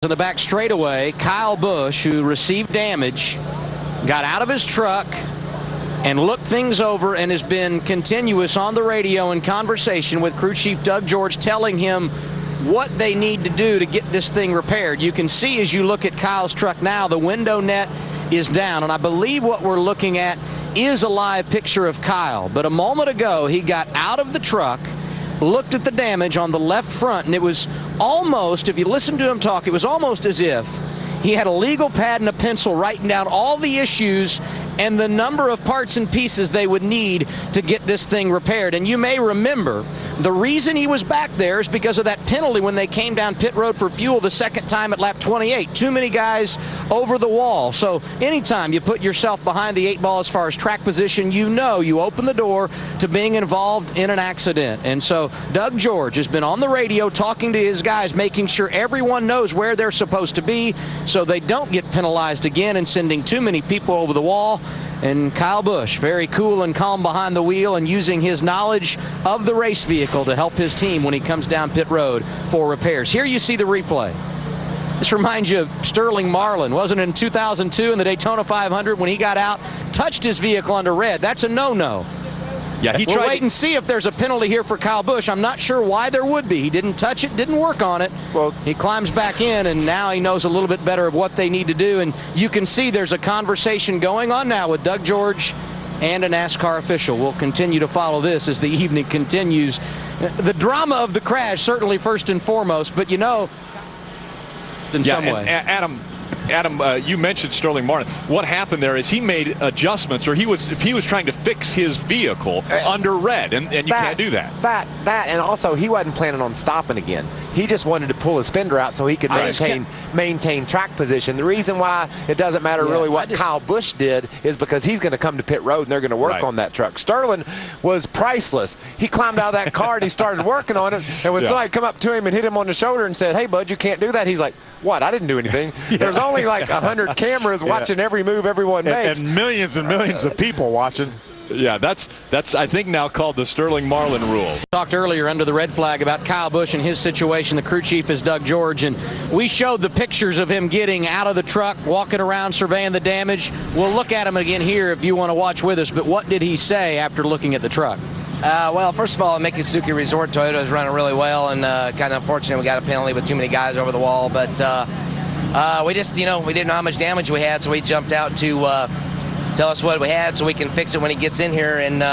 In the back straightaway, Kyle Busch, who received damage, got out of his truck and looked things over and has been continuous on the radio in conversation with crew chief Doug George, telling him what they need to do to get this thing repaired. You can see as you look at Kyle's truck now, the window net is down, and I believe what we're looking at is a live picture of Kyle. But a moment ago, he got out of the truck, looked at the damage on the left front, and it was almost, if you listen to him talk, it was almost as if he had a legal pad and a pencil writing down all the issues and the number of parts and pieces they would need to get this thing repaired. And you may remember the reason he was back there is because of that penalty when they came down pit road for fuel the second time at lap 28. Too many guys over the wall. So anytime you put yourself behind the 8 ball as far as track position, you know you open the door to being involved in an accident. And so Doug George has been on the radio talking to his guys, making sure everyone knows where they're supposed to be so they don't get penalized again and sending too many people over the wall. And Kyle Busch, very cool and calm behind the wheel and using his knowledge of the race vehicle to help his team when he comes down pit road for repairs. Here you see the replay. This reminds you of Sterling Marlin. Wasn't it in 2002 in the Daytona 500 when he got out, touched his vehicle under red? That's a no-no. Yeah, we'll wait and see if there's a penalty here for Kyle Busch. I'm not sure why there would be. He didn't touch it, didn't work on it. Well, he climbs back in, and now he knows a little bit better of what they need to do. And you can see there's a conversation going on now with Doug George and a NASCAR official. We'll continue to follow this as the evening continues. The drama of the crash, certainly first and foremost, but you know, in some way. Adam, you mentioned Sterling Martin. What happened there is he made adjustments, or he was trying to fix his vehicle under red, and you can't do that. That, and also he wasn't planning on stopping again. He just wanted to pull his fender out so he could maintain track position. The reason why it doesn't matter really what Kyle Busch did is because he's going to come to pit road and they're going to work on that truck. Sterling was priceless. He climbed out of that car and he started working on it, and when somebody come up to him and hit him on the shoulder and said, "Hey bud, you can't do that," he's like, "What? I didn't do anything." There's only like 100 cameras watching every move everyone makes. And millions and millions of people watching. Yeah, that's I think now called the Sterling Marlin rule. Talked earlier under the red flag about Kyle Busch and his situation. The crew chief is Doug George, and we showed the pictures of him getting out of the truck, walking around, surveying the damage. We'll look at him again here if you want to watch with us, but what did he say after looking at the truck? Well, first of all, Mikasuki Resort Toyota is running really well, and kind of unfortunate we got a penalty with too many guys over the wall, but we just, we didn't know how much damage we had, so we jumped out to tell us what we had so we can fix it when he gets in here, and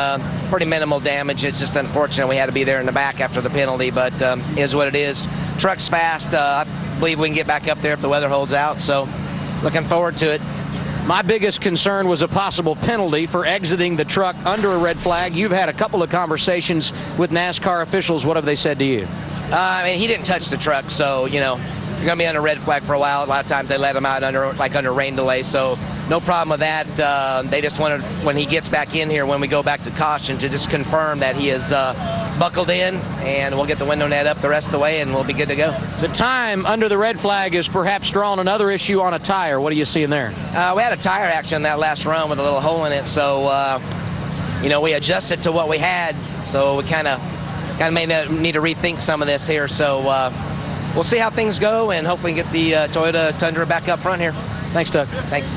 pretty minimal damage. It's just unfortunate we had to be there in the back after the penalty, but is what it is. Truck's fast. I believe we can get back up there if the weather holds out, so looking forward to it. My biggest concern was a possible penalty for exiting the truck under a red flag. You've had a couple of conversations with NASCAR officials. What have they said to you? I mean, he didn't touch the truck, so, you're going to be under red flag for a while. A lot of times they let him out under rain delay, so no problem with that. They just wanted, when he gets back in here, when we go back to caution, to just confirm that he is buckled in, and we'll get the window net up the rest of the way, and we'll be good to go. The time under the red flag is perhaps drawing another issue on a tire. What are you seeing there? We had a tire action that last run with a little hole in it, so, we adjusted to what we had, so we kind of may need to rethink some of this here, so we'll see how things go, and hopefully get the Toyota Tundra back up front here. Thanks, Doug. Thanks.